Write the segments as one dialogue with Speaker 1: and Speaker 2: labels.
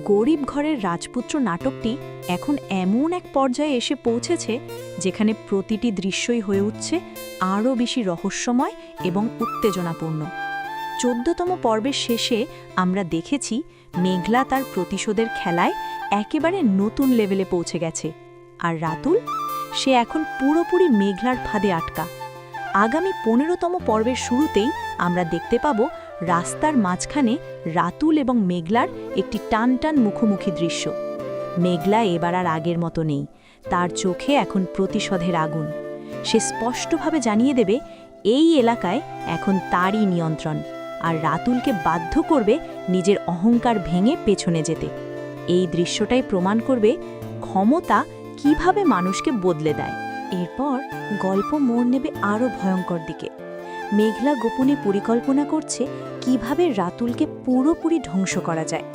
Speaker 1: গরিব ঘরের রাজপুত্র নাটকটি এখন এমন এক পর্যায়ে এসে পৌঁছেছে যেখানে প্রতিটি দৃশ্যই হয়ে উঠছে আরও বেশি রহস্যময় এবং উত্তেজনাপূর্ণ। ১৪তম পর্বের শেষে আমরা দেখেছি মেঘলা তার প্রতিশোধের খেলায় একেবারে নতুন লেভেলে পৌঁছে গেছে, আর রাতুল সে এখন পুরোপুরি মেঘলার ফাঁদে আটকা। আগামী ১৫তম পর্বের শুরুতেই আমরা দেখতে পাব রাস্তার মাঝখানে রাতুল এবং মেঘলার একটি টানটান মুখোমুখি দৃশ্য। মেঘলা এবার আর আগের মতো নেই, তার চোখে এখন প্রতিশোধের আগুন। সে স্পষ্টভাবে জানিয়ে দেবে এই এলাকায় এখন তারই নিয়ন্ত্রণ, আর রাতুলকে বাধ্য করবে নিজের অহংকার ভেঙে পেছনে যেতে। এই দৃশ্যটাই প্রমাণ করবে ক্ষমতা কিভাবে মানুষকে বদলে দেয়। এরপর গল্প মোড় নেবে আরও ভয়ঙ্কর দিকে। মেঘলা গোপনে পরিকল্পনা করছে কিভাবে রাতুলকে পুরোপুরি ধ্বংস করা যায়।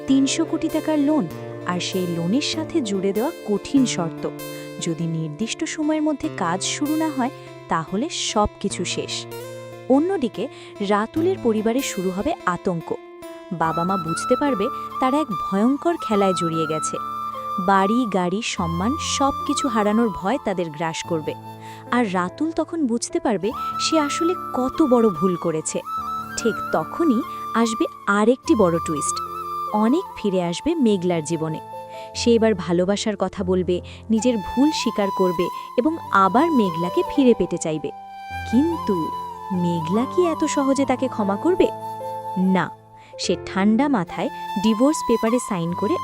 Speaker 1: ৩০০ কোটি টাকার লোন, আর সেই লোনের সাথে জুড়ে দেওয়া কঠিন শর্ত। যদি নির্দিষ্ট সময়ের মধ্যে কাজ শুরু না হয় তাহলে সব কিছু শেষ। অন্যদিকে রাতুলের পরিবারে শুরু হবে আতঙ্ক। বাবা মা বুঝতে পারবে তারা এক ভয়ঙ্কর খেলায় জড়িয়ে গেছে। বাড়ি, গাড়ি, সম্মান সব কিছু হারানোর ভয় তাদের গ্রাস করবে। আর রাতুল তখন বুঝতে পারবে সে আসলে কত বড় ভুল করেছে। ঠিক তখনই আসবে আরেকটি বড় টুইস্ট। অনেক ফিরে আসবে মেঘলার জীবনে। সে এবার ভালোবাসার কথা বলবে, নিজের ভুল স্বীকার করবে এবং আবার মেঘলাকে ফিরে পেতে চাইবে। কিন্তু মেঘলা কি এত সহজে তাকে ক্ষমা করবে? না, সে ঠান্ডা মাথায় ডিভোর্স পেপারে সাইন করে।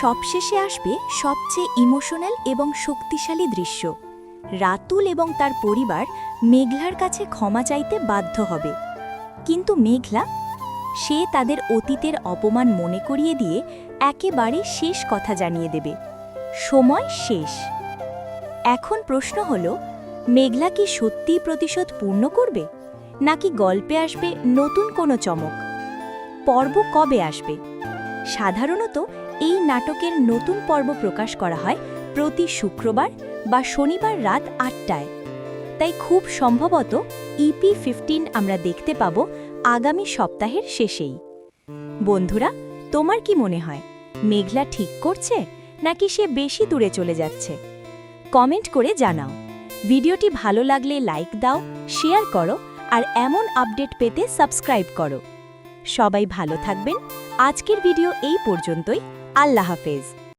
Speaker 1: সবশেষে আসবে সবচেয়ে ইমোশনাল এবং শক্তিশালী দৃশ্য। রাতুল এবং তার পরিবার মেঘলার কাছে ক্ষমা চাইতে বাধ্য হবে, কিন্তু মেঘলা সে তাদের অতীতের অপমান মনে করিয়ে দিয়ে একেবারে শেষ কথা জানিয়ে দেবে, সময় শেষ। এখন প্রশ্ন হল, মেঘলা কি সত্যিই প্রতিশোধ পূর্ণ করবে, নাকি গল্পে আসবে নতুন কোনো চমক? পর্ব কবে আসবে? সাধারণত এই নাটকের নতুন পর্ব প্রকাশ করা হয় প্রতি শুক্রবার বা শনিবার রাত ৮টায়। তাই খুব সম্ভবত EP15 আমরা দেখতে পাব আগামী সপ্তাহের শেষেই। বন্ধুরা, তোমার কি মনে হয়, মেঘলা ঠিক করছে নাকি সে বেশি দূরে চলে যাচ্ছে? কমেন্ট করে জানাও। ভিডিওটি ভালো লাগলে লাইক দাও, শেয়ার করো, আর এমন আপডেট পেতে সাবস্ক্রাইব করো। সবাই ভালো থাকবেন। আজকের ভিডিও এই পর্যন্তই। আল্লাহ হাফেজ।